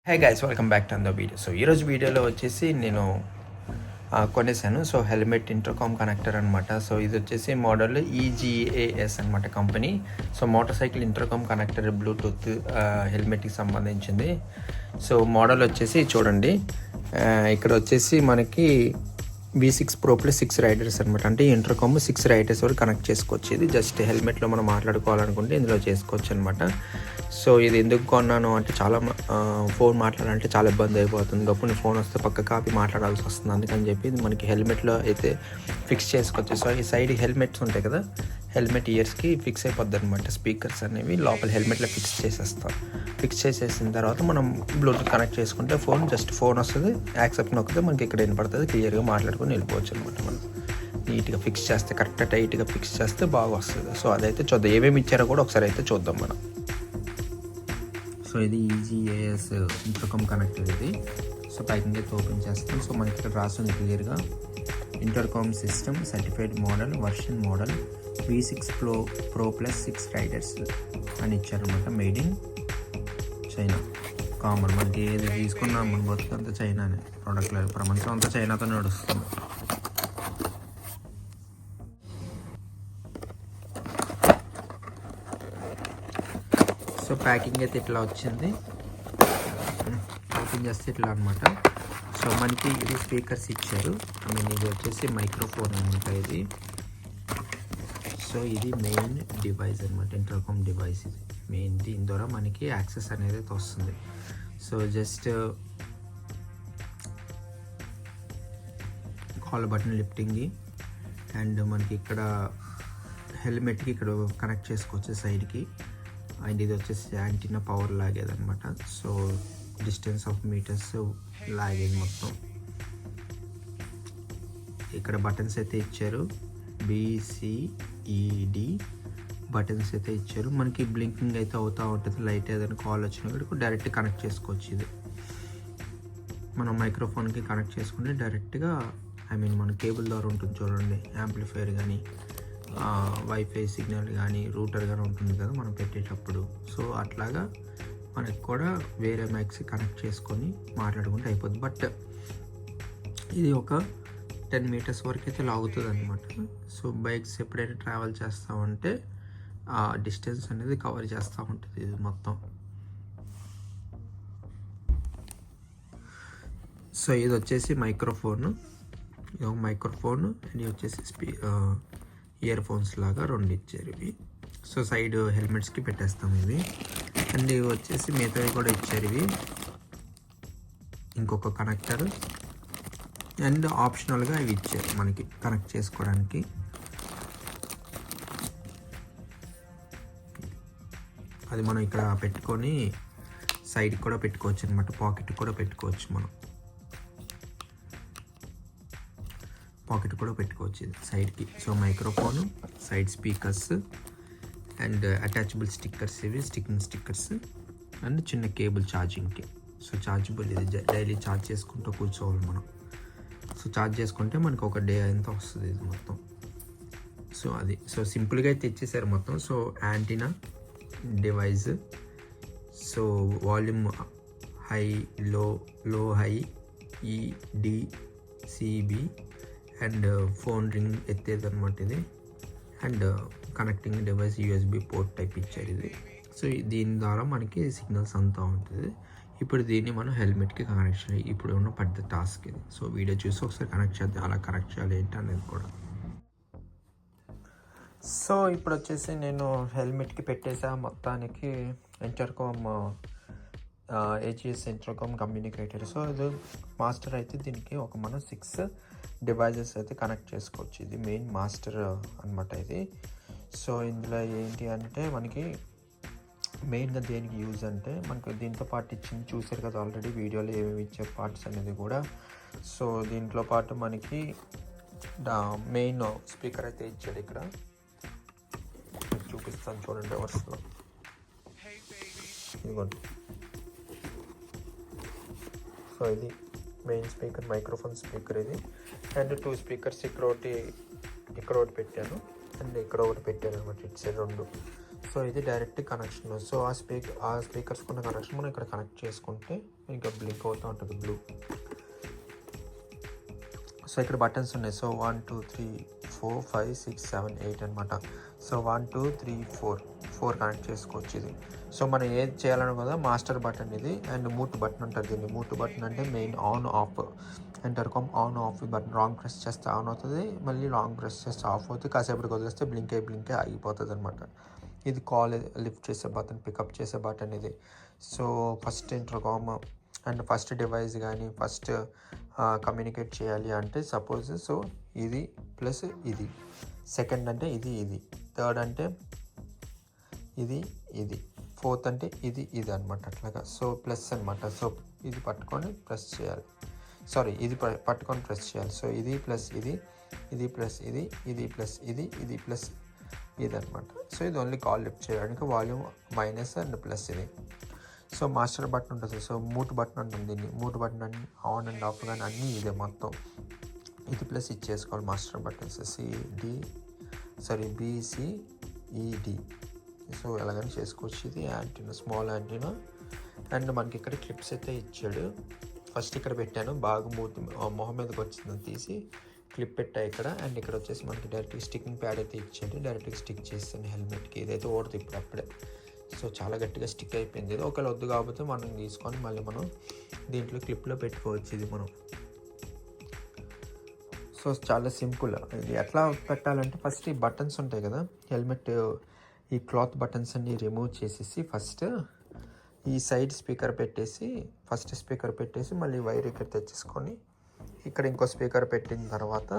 Hey guys, welcome back to another video. So ఈరోజు వీడియోలో వచ్చేసి నేను కొనేసాను. సో హెల్మెట్ ఇంటర్కామ్ కనెక్టర్ అనమాట. సో ఇది వచ్చేసి మోడల్ EGAS అనమాట company. So motorcycle intercom connector bluetooth హెల్మెట్కి సంబంధించింది. సో మోడల్ వచ్చేసి చూడండి, ఇక్కడ వచ్చేసి మనకి V6 Pro Plus 6 రైడర్స్ అనమాట. అంటే ఇంటర్కామ్ 6 రైడర్స్ వరకు కనెక్ట్ చేసుకోవచ్చు. ఇది జస్ట్ హెల్మెట్లో మనం మాట్లాడుకోవాలనుకుంటే ఇందులో చేసుకోవచ్చు అనమాట. సో ఇది ఎందుకు కొన్నాను అంటే, చాలా ఫోన్ మాట్లాడాలంటే చాలా ఇబ్బంది అయిపోతుంది. గప్పుడు ఫోన్ వస్తే పక్క కాపీ మాట్లాడాల్సి వస్తుంది. అందుకని చెప్పి ఇది మనకి హెల్మెట్లో అయితే ఫిక్స్ చేసుకోవచ్చు. సో ఈ సైడ్ హెల్మెట్స్ ఉంటాయి కదా, హెల్మెట్ ఇయర్స్కి ఫిక్స్ అయిపోద్ది అనమాట. స్పీకర్స్ అనేవి లోపల హెల్మెట్లో ఫిక్స్ చేసేస్తాం. ఫిక్స్ చేసేసిన తర్వాత మనం బ్లూటూత్ కనెక్ట్ చేసుకుంటే ఫోన్ వస్తుంది, యాక్సెప్ట్ నొక్కితే మనకి ఇక్కడ వినపడుతుంది, క్లియర్గా మాట్లాడుకొని వెళ్ళిపోవచ్చు అనమాట. మనం నీట్గా ఫిక్స్ చేస్తే, కరెక్ట్గా టైట్గా ఫిక్స్ చేస్తే బాగా వస్తుంది. సో అదైతే చూద్దాం, ఏమేమి ఇచ్చారో కూడా ఒకసారి అయితే చూద్దాం మనం. సో ఇది EGAS ఇంటర్కామ్ కనెక్టర్ ఇది. సో ప్యాకింగ్ అయితే ఓపెన్ చేస్తాం. సో మనకి ఇక్కడ రాస్తుంది క్లియర్గా, intercom system certified model, version model V6 Pro Plus 6 riders అని ఇచ్చారనమాట. Made in China. కామన్ మనకి ఏది తీసుకున్నాం మన బతుకంతా చైనానే ప్రోడక్ట్ లేదు, ప్రపంచం అంతా చైనాతో నడుస్తుంది. సో ప్యాకింగ్ అయితే ఇట్లా వచ్చింది, ఓపెన్ చేస్తే ఇట్లా అనమాట. సో మనకి ఇది స్పీకర్స్ ఇచ్చారు. ఇది వచ్చేసి మైక్రోఫోన్ అనమాట ఇది. సో ఇది మెయిన్ డివైస్ అనమాట, ఇంటర్కామ్ డివైస్ ఇది మెయిన్. దీని ద్వారా మనకి యాక్సెస్ అనేది అయితే వస్తుంది. So just call button lifting, and మనకి ఇక్కడ హెల్మెట్కి ఇక్కడ కనెక్ట్ చేసుకోవచ్చు సైడ్కి. అండ్ ఇది వచ్చేసి యాంటీనా పవర్ లాగేదనమాట. సో డిస్టెన్స్ ఆఫ్ మీటర్స్ లాగేది మొత్తం. ఇక్కడ బటన్స్ అయితే ఇచ్చారు, BCED బటన్స్ అయితే ఇచ్చారు. మనకి బ్లింకింగ్ అయితే అవుతూ ఉంటుంది, లైట్ ఏదైనా కాల్ వచ్చినప్పుడు డైరెక్ట్ కనెక్ట్ చేసుకోవచ్చు. ఇది మనం మైక్రోఫోన్కి కనెక్ట్ చేసుకుంటే డైరెక్ట్గా, మన కేబుల్ ద్వారా ఉంటుంది చూడండి, యాంప్లిఫైర్ కానీ వైఫై సిగ్నల్ కానీ రూటర్ కానీ ఉంటుంది కదా మనం పెట్టేటప్పుడు. సో అట్లాగా మనకు కూడా వేరే మైక్స్ కనెక్ట్ చేసుకొని మాట్లాడుకుంటే అయిపోద్ది. బట్ ఇది ఒక 10 మీటర్స్ వరకు అయితే లాగుతుంది అనమాట. సో బైక్స్ ఎప్పుడైనా ట్రావెల్ చేస్తామంటే ఆ డిస్టెన్స్ అనేది కవర్ చేస్తూ ఉంటుంది ఇది మొత్తం. సో ఇది వచ్చేసి మైక్రోఫోన్, ఇది ఒక మైక్రోఫోన్, అండ్ ఇది వచ్చేసి ఇయర్ ఫోన్స్ లాగా రెండు ఇచ్చారు ఇవి. సో సైడ్ హెల్మెట్స్కి పెట్టేస్తాం ఇవి. అండ్ ఇవి వచ్చేసి మిగతావి కూడా ఇచ్చారు ఇవి, ఇంకొక కనెక్టర్, అండ్ ఆప్షనల్గా ఇవి ఇచ్చారు మనకి కనెక్ట్ చేసుకోవడానికి. అది మనం ఇక్కడ పెట్టుకొని సైడ్కి కూడా పెట్టుకోవచ్చు అనమాట, పాకెట్ కూడా పెట్టుకోవచ్చు, మనం పాకెట్ కూడా పెట్టుకోవచ్చు ఇది సైడ్కి. So microphone, side speakers, and attachable stickers, ఇవి స్టిక్కింగ్ స్టిక్కర్స్, అండ్ చిన్న కేబుల్ ఛార్జింగ్కి. సో ఛార్జబుల్, ఇది డైలీ ఛార్జ్ చేసుకుంటూ కూర్చోవాలి మనం. సో ఛార్జ్ చేసుకుంటే మనకు ఒక డే అంతా వస్తుంది ఇది మొత్తం. సో అది సో సింపుల్గా అయితే ఇచ్చేసారు మొత్తం. So antenna device, so volume high, low high, EDCB, and phone ring ఎత్తేది అనమాట ఇది, and connecting device USB port type ఇచ్చారు ఇది. సో దీని ద్వారా మనకి సిగ్నల్స్ అంతా ఉంటుంది. ఇప్పుడు దీన్ని మనం హెల్మెట్కి కనెక్ట్ చేయాలి. ఇప్పుడు ఉన్న పెద్ద టాస్క్ ఇది. సో వీడియో చూసి ఒకసారి కనెక్ట్ చేద్దాం, అలా కనెక్ట్ చేయాలి ఏంటి అనేది కూడా. సో ఇప్పుడు వచ్చేసి నేను హెల్మెట్కి పెట్టేసా మొత్తానికి intercom AGS intercom communicator. So ఇది మాస్టర్ అయితే దీనికి ఒక మనం 6 డివైజెస్ అయితే కనెక్ట్ చేసుకోవచ్చు. ఇది మెయిన్ మాస్టర్ అనమాట ఇది. సో ఇందులో ఏంటి అంటే మనకి మెయిన్గా దేనికి యూజ్ అంటే, మనకు దీంతో పాటు ఇచ్చింది చూసారు కదా ఆల్రెడీ వీడియోలో ఏమేమి ఇచ్చే పార్ట్స్ అనేది కూడా. సో దీంట్లో పాటు మనకి మెయిన్ స్పీకర్ అయితే ఇచ్చాడు. ఇక్కడ చూపిస్తాను చూడండి వర్స్లో, ఇదిగోండి. సో ఇది మెయిన్ స్పీకర్, మైక్రోఫోన్ స్పీకర్ ఇది. అండ్ 2 స్పీకర్స్, ఇక్కడ ఒకటి పెట్టాను, అండ్ ఇక్కడ ఒకటి పెట్టాను అనమాట, ఇటు సైడ్ 2. సో ఇది డైరెక్ట్ కనెక్షన్. సో ఆ స్పీకర్స్కి ఉన్న కనెక్షన్ మనం ఇక్కడ కనెక్ట్ చేసుకుంటే ఇంకా బ్లింక్ అవుతూ ఉంటుంది బ్లూ. సో ఇక్కడ బటన్స్ ఉన్నాయి. సో 1 2 3 4 5 6 7 8 అనమాట. సో 1 2 3 4 కనెక్ట్ చేసుకోవచ్చు ఇది. సో మనం ఏది చేయాలని కదా మాస్టర్ బటన్ ఇది, అండ్ మూట్ బటన్ ఉంటుంది. దీన్ని మూట్ బటన్ అంటే main on off, intercom on off button. Wrong press చేస్తే ఆన్ అవుతుంది, మళ్ళీ రాంగ్ ప్రెస్ చేస్తే ఆఫ్ అవుతుంది. కాసేపటికి వదిలేస్తే బ్లింక్ అయి ఆగిపోతుంది అనమాట. ఇది కాల్ లిఫ్ట్ చేసే బటన్, పికప్ చేసే బటన్ ఇది. So first intercom and first device కానీ ఫస్ట్ కమ్యూనికేట్ చేయాలి అంటే సపోజ్ సో ఇది ప్లస్ ఇది, సెకండ్ అంటే ఇది, థర్డ్ అంటే ఇది, ఫోర్త్ అంటే ఇది అనమాట. అట్లాగా సో ప్లస్ అనమాట. సో ఇది పట్టుకొని ప్రెస్ చేయాలి, ఇది పట్టుకొని ప్రెస్ చేయాలి. సో ఇది ప్లస్ ఇది ప్లస్ ఇది ప్లస్ ఇది ప్లస్ ఇది అనమాట. సో ఇది ఓన్లీ కాల్ లిఫ్ట్ చేయడానికి, వాల్యూమ్ మైనస్ అండ్ ప్లస్ ఇది. సో మాస్టర్ బటన్ ఉంటుంది. సో మూట్ బటన్ ఉంటుంది. దీన్ని మూట్ బటన్ అన్ని ఆన్ అండ్ ఆఫ్ కానీ అన్నీ ఇదే మొత్తం. ఇది ప్లస్ ఇచ్చేసుకోవాలి మాస్టర్ బటన్స్ BCED. సో ఎలాగని చేసుకోవచ్చు. ఇది యాంటీనా, స్మాల్ యాంటీనా. అండ్ మనకి ఇక్కడ క్లిప్స్ అయితే ఇచ్చాడు. ఫస్ట్ ఇక్కడ పెట్టాను, బాగా మొహం మీదకి వచ్చిందని తీసి క్లిప్ పెట్టా ఇక్కడ. అండ్ ఇక్కడ వచ్చేసి మనకి డైరెక్ట్గా స్టిక్కింగ్ ప్యాడ్ అయితే ఇచ్చాడు, డైరెక్ట్గా స్టిక్ చేస్తాను హెల్మెట్కి. ఇదైతే ఓడదు ఇప్పుడు అప్పుడే. సో చాలా గట్టిగా స్టిక్ అయిపోయింది. ఇది ఒకవేళ వద్దు కాకపోతే మనం తీసుకొని మళ్ళీ మనం దీంట్లో క్లిప్లో పెట్టుకోవచ్చు ఇది మనం. సో చాలా సింపుల్. ఇది ఎట్లా పెట్టాలంటే ఫస్ట్ ఈ బటన్స్ ఉంటాయి కదా హెల్మెట్, ఈ క్లాత్ బటన్స్ అన్ని రిమూవ్ చేసేసి ఫస్ట్ ఈ సైడ్ స్పీకర్ పెట్టేసి మళ్ళీ వైర్ ఇక్కడ తెచ్చేసుకొని ఇక్కడ ఇంకో స్పీకర్ పెట్టిన తర్వాత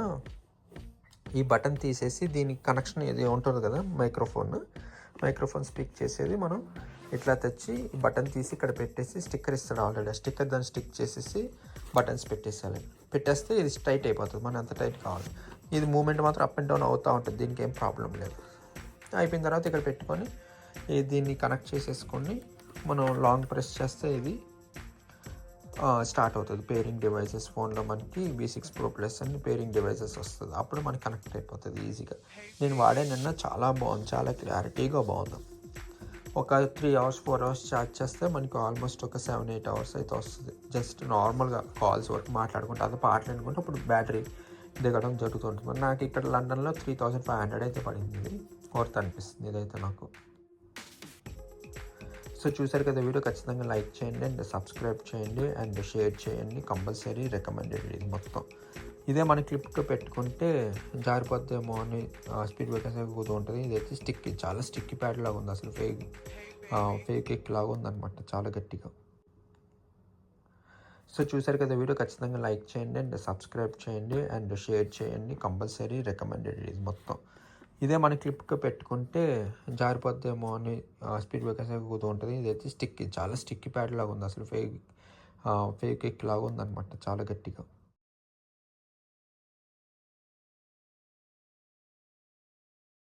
ఈ బటన్ తీసేసి దీనికి కనెక్షన్ ఇది ఉంటుంది కదా మైక్రోఫోన్ స్పీక్ చేసేది మనం ఇట్లా తెచ్చి ఈ బటన్ తీసి ఇక్కడ పెట్టేసి స్టిక్కర్ ఇస్తాడు ఆల్రెడీ. ఆ స్టిక్కర్ దాన్ని స్టిక్ చేసేసి బటన్స్ పెట్టేస్తే ఇది టైట్ అయిపోతుంది. మనం ఎంత టైట్ కావాలి. ఇది మూమెంట్ మాత్రం అప్ అండ్ డౌన్ అవుతూ ఉంటుంది, దీనికి ఏం ప్రాబ్లం లేదు. అయిపోయిన తర్వాత ఇక్కడ పెట్టుకొని దీన్ని కనెక్ట్ చేసేసుకొని మనం లాంగ్ ప్రెస్ చేస్తే ఇది స్టార్ట్ అవుతుంది. పేరింగ్ డివైసెస్ ఫోన్లో మనకి V6 Pro Plus అని పేరింగ్ డివైసెస్ వస్తుంది. అప్పుడు మనకి కనెక్ట్ అయిపోతుంది ఈజీగా. నేను వాడానన్నా చాలా బాగుంది, చాలా క్లారిటీగా బాగుంది. ఒక 3 hours 4 hours ఛార్జ్ చేస్తే మనకి ఆల్మోస్ట్ ఒక 7-8 hours అయితే వస్తుంది. జస్ట్ నార్మల్గా కాల్స్ వరకు మాట్లాడుకుంటే అదే పాటలు అనుకుంటే అప్పుడు బ్యాటరీ దిగడం జరుగుతుంటుంది. నాకు ఇక్కడ లండన్లో 3500 అయితే పడింది. ఇది వర్త్ అనిపిస్తుంది ఇదైతే నాకు. సో చూసారు కదా వీడియో, ఖచ్చితంగా లైక్ చేయండి అండ్ సబ్స్క్రైబ్ చేయండి అండ్ షేర్ చేయండి. కంపల్సరీ రికమెండెడ్ ఇది మొత్తం. ఇదే మన క్లిప్తో పెట్టుకుంటే జారిపోద్దేమో అని స్పీడ్ బ్రేకర్స్ ఎక్కుతూ ఉంటుంది. ఇదైతే చాలా స్టిక్కీ ప్యాడ్ లాగా ఉంది, అసలు ఫేక్ ఎక్ లాగా ఉందన్నమాట, చాలా గట్టిగా. సో చూసారు కదా వీడియో, ఖచ్చితంగా లైక్ చేయండి అండ్ సబ్స్క్రైబ్ చేయండి అండ్ షేర్ చేయండి. కంపల్సరీ రికమెండెడ్ ఇది మొత్తం. ఇదే మన క్లిప్కి పెట్టుకుంటే జారిపోద్దేమో అని స్పీడ్ బ్రేకర్స్ ఎక్కుతూ ఉంటుంది. ఇదైతే చాలా స్టిక్కీ ప్యాడ్ లాగా ఉంది, అసలు ఫేక్ ఎక్ లాగా ఉందన్నమాట, చాలా గట్టిగా.